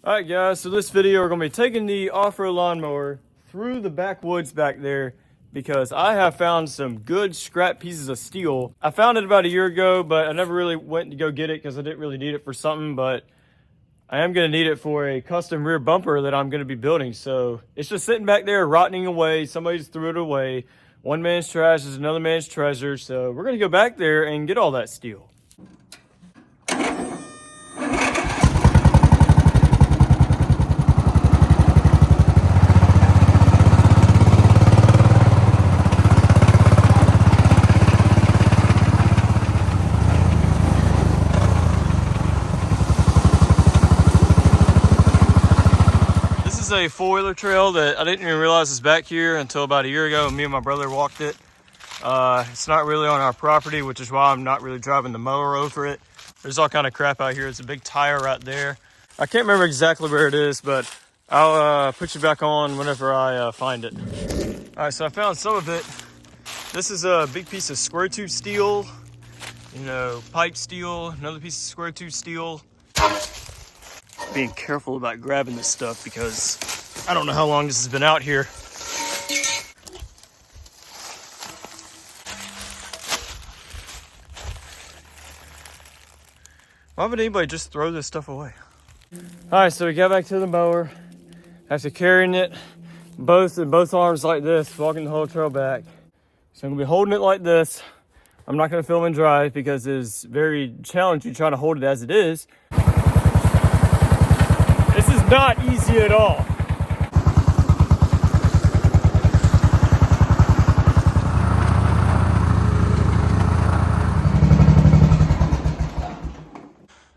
All right, guys, so this video we're gonna be taking the off-road lawnmower through the backwoods back there because I have found some good scrap pieces of steel. I found it about a year ago, but I never really went to go get it because I didn't really need it for something, but I am gonna need it for a custom rear bumper that I'm gonna be building. So it's just sitting back there rotting away. Somebody just threw it away. One man's trash is another man's treasure. So we're gonna go back there and get all that steel. A four-wheeler trail that I didn't even realize was back here until about a year ago. Me and my brother walked it. It's not really on our property, which is why I'm not really driving the mower over it. There's all kind of crap out here. It's a big tire right there. I can't remember exactly where it is, but I'll put you back on whenever I find it. All right, so I found some of it. This is a big piece of square tooth steel, pipe steel, another piece of square tooth steel. Being careful about grabbing this stuff because I don't know how long this has been out here. Why would anybody just throw this stuff away? All right, so we got back to the mower. After carrying it in both arms like this, walking the whole trail back. So I'm gonna be holding it like this. I'm not gonna film and drive because it's very challenging trying to hold it as it is. This is not easy at all.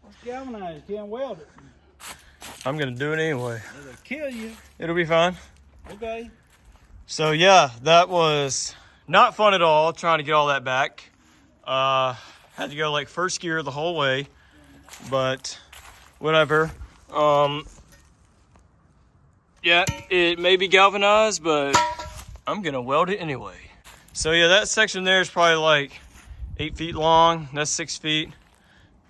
It's galvanized, you can't weld it. I'm gonna do it anyway. It'll kill you. It'll be fine. Okay. So yeah, that was not fun at all trying to get all that back. Had to go like first gear the whole way, but whatever. Yeah, it may be galvanized, but I'm gonna weld it anyway. So yeah, that section there is probably like 8 feet long. That's 6 feet.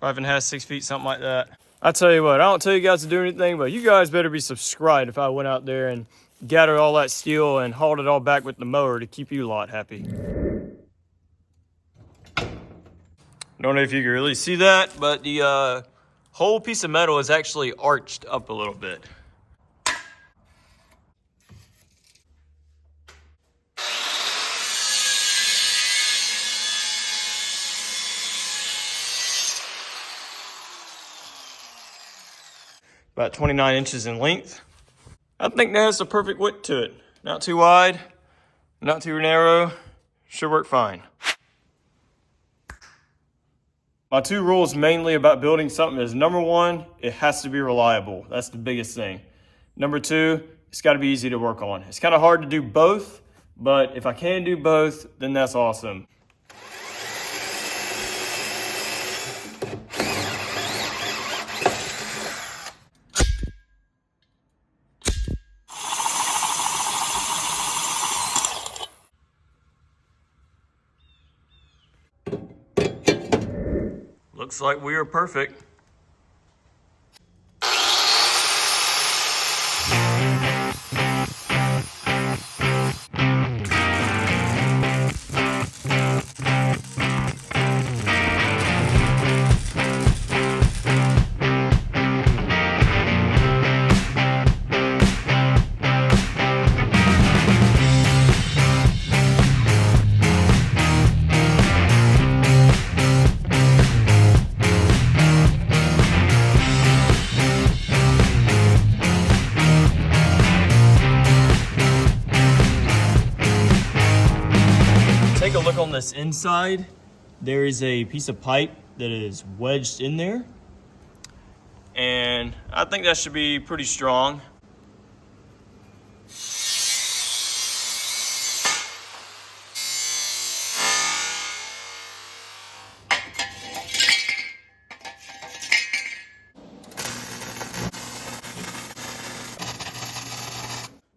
5.5, 6 feet, something like that. I tell you what, I don't tell you guys to do anything, but you guys better be subscribed if I went out there and gathered all that steel and hauled it all back with the mower to keep you lot happy. Don't know if you can really see that, but the whole piece of metal is actually arched up a little bit. About 29 inches in length. I think that has the perfect width to it. Not too wide, not too narrow, should work fine. My two rules mainly about building something is number one, it has to be reliable. That's the biggest thing. Number two, it's gotta be easy to work on. It's kind of hard to do both, but if I can do both, then that's awesome. Looks like we are perfect. Take a look on this inside. There is a piece of pipe that is wedged in there, and I think that should be pretty strong.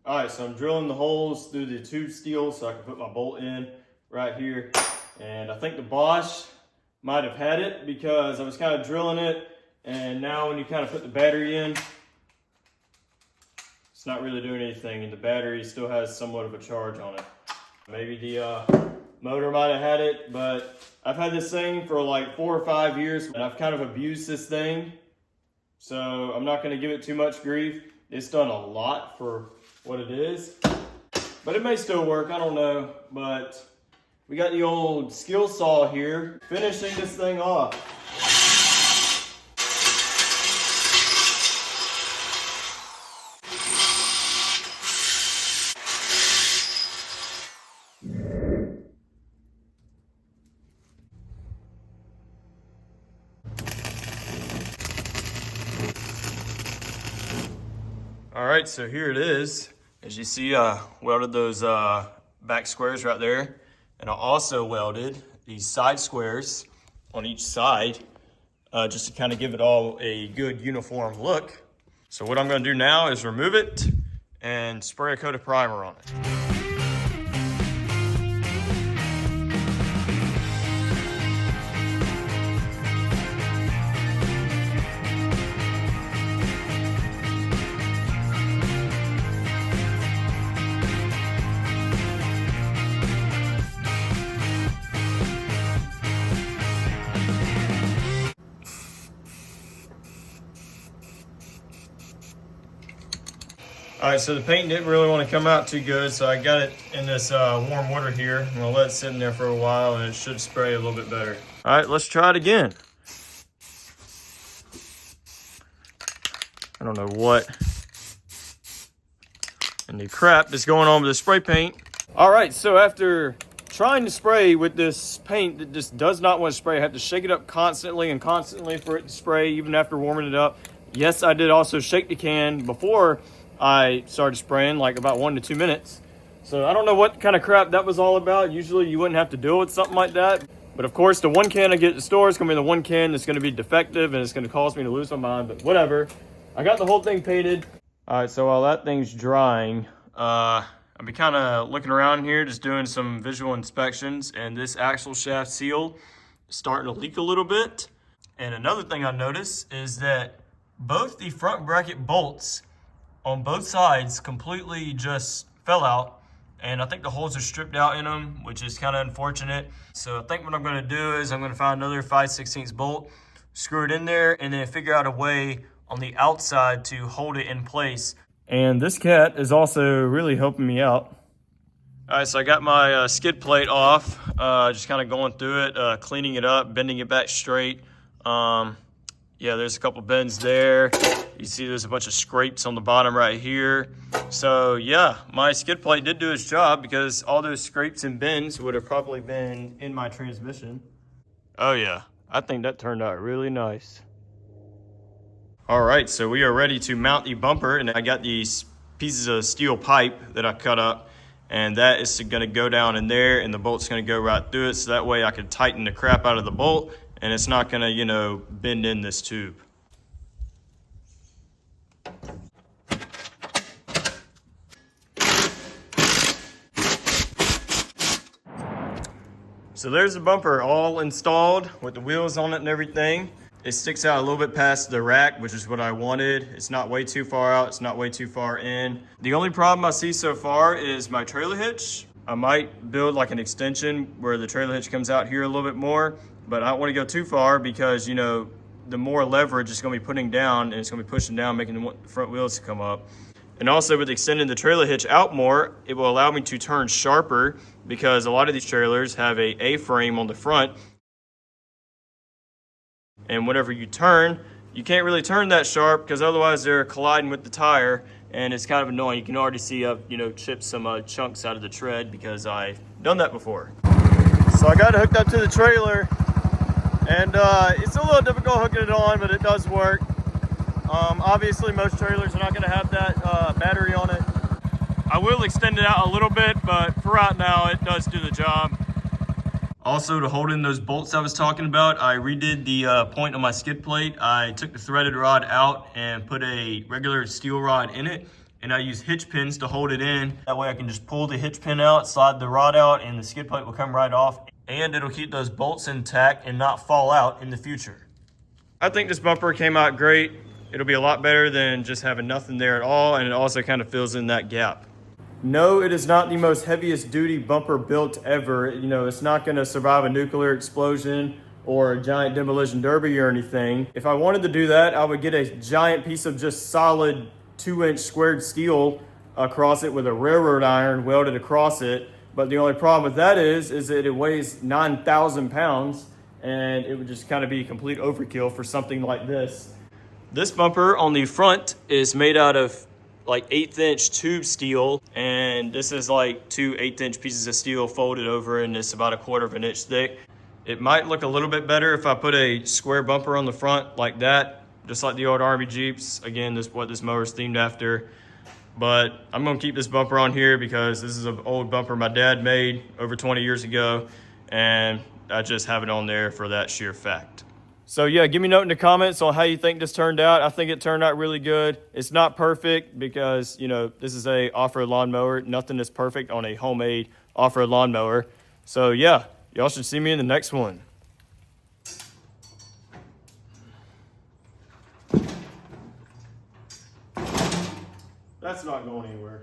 All right, so I'm drilling the holes through the tube steel so I can put my bolt in right here. And I think the Bosch might have had it because I was kind of drilling it. And now when you kind of put the battery in, not really doing anything, and the battery still has somewhat of a charge on it. Maybe the motor might have had it, but I've had this thing for like 4 or 5 years, and I've kind of abused this thing. So I'm not going to give it too much grief. It's done a lot for what it is, but it may still work. I don't know, but we got the old skill saw here, finishing this thing off. All right, so here it is. As you see, I welded those back squares right there, and I also welded these side squares on each side just to kind of give it all a good uniform look. So what I'm going to do now is remove it and spray a coat of primer on it. All right, so the paint didn't really want to come out too good, so I got it in this warm water here. I'm gonna let it sit in there for a while, and it should spray a little bit better. All right, let's try it again. I don't know what in the crap is going on with the spray paint. All right, so after trying to spray with this paint that just does not want to spray, I have to shake it up constantly and constantly for it to spray, even after warming it up. Yes, I did also shake the can before I started spraying, like about 1 to 2 minutes. So I don't know what kind of crap that was all about. Usually you wouldn't have to deal with something like that. But of course, the one can I get at the store is gonna be the one can that's gonna be defective, and it's gonna cause me to lose my mind, but whatever. I got the whole thing painted. All right, so while that thing's drying, I'll be kind of looking around here, just doing some visual inspections, and this axle shaft seal is starting to leak a little bit. And another thing I noticed is that both the front bracket bolts on both sides completely just fell out, and I think the holes are stripped out in them, which is kind of unfortunate. So I think what I'm going to do is I'm going to find another 5/16 bolt, screw it in there, and then figure out a way on the outside to hold it in place. And this cat is also really helping me out. All right, so I got my skid plate off, just kind of going through it, cleaning it up, bending it back straight. Yeah, there's a couple bends there. You see there's a bunch of scrapes on the bottom right here. So yeah, my skid plate did do its job, because all those scrapes and bends would have probably been in my transmission. Oh yeah, I think that turned out really nice. All right, so we are ready to mount the bumper, and I got these pieces of steel pipe that I cut up, and that is gonna go down in there, and the bolt's gonna go right through it, so that way I can tighten the crap out of the bolt, and it's not gonna, you know, bend in this tube. So there's the bumper all installed with the wheels on it and everything. It sticks out a little bit past the rack, which is what I wanted. It's not way too far out, it's not way too far in. The only problem I see so far is my trailer hitch. I might build like an extension where the trailer hitch comes out here a little bit more, but I don't want to go too far, because, you know, the more leverage it's going to be putting down, and it's going to be pushing down, making the front wheels come up. And also with extending the trailer hitch out more, it will allow me to turn sharper, because a lot of these trailers have a A-frame on the front. And whenever you turn, you can't really turn that sharp, because otherwise they're colliding with the tire, and it's kind of annoying. You can already see I've, you know, chipped some chunks out of the tread, because I've done that before. So I got it hooked up to the trailer, and it's a little difficult hooking it on, but it does work. Obviously most trailers are not going to have that battery on it. I will extend it out a little bit, but for right now it does do the job. Also, to hold in those bolts I was talking about, I redid the point on my skid plate. I took the threaded rod out and put a regular steel rod in it, and I use hitch pins to hold it in. That way I can just pull the hitch pin out, slide the rod out, and the skid plate will come right off, and it'll keep those bolts intact and not fall out in the future. I think this bumper came out great. it'll be a lot better than just having nothing there at all, and it also kind of fills in that gap. No, it is not the most heaviest duty bumper built ever. You know, it's not gonna survive a nuclear explosion or a giant demolition derby or anything. If I wanted to do that, I would get a giant piece of just solid 2-inch squared steel across it with a railroad iron welded across it. But the only problem with that is that it weighs 9,000 pounds, and it would just kind of be complete overkill for something like this. This bumper on the front is made out of like 1/8-inch tube steel, and this is like 2 1/8-inch pieces of steel folded over, and it's about 1/4 of an inch thick. It might look a little bit better if I put a square bumper on the front like that, just like the old Army Jeeps. Again, this is what this mower is themed after. But I'm gonna keep this bumper on here because this is an old bumper my dad made over 20 years ago, and I just have it on there for that sheer fact. So yeah, give me a note in the comments on how you think this turned out. I think it turned out really good. It's not perfect because, you know, this is a off-road lawnmower. Nothing is perfect on a homemade off-road lawnmower. So yeah, y'all should see me in the next one. That's not going anywhere.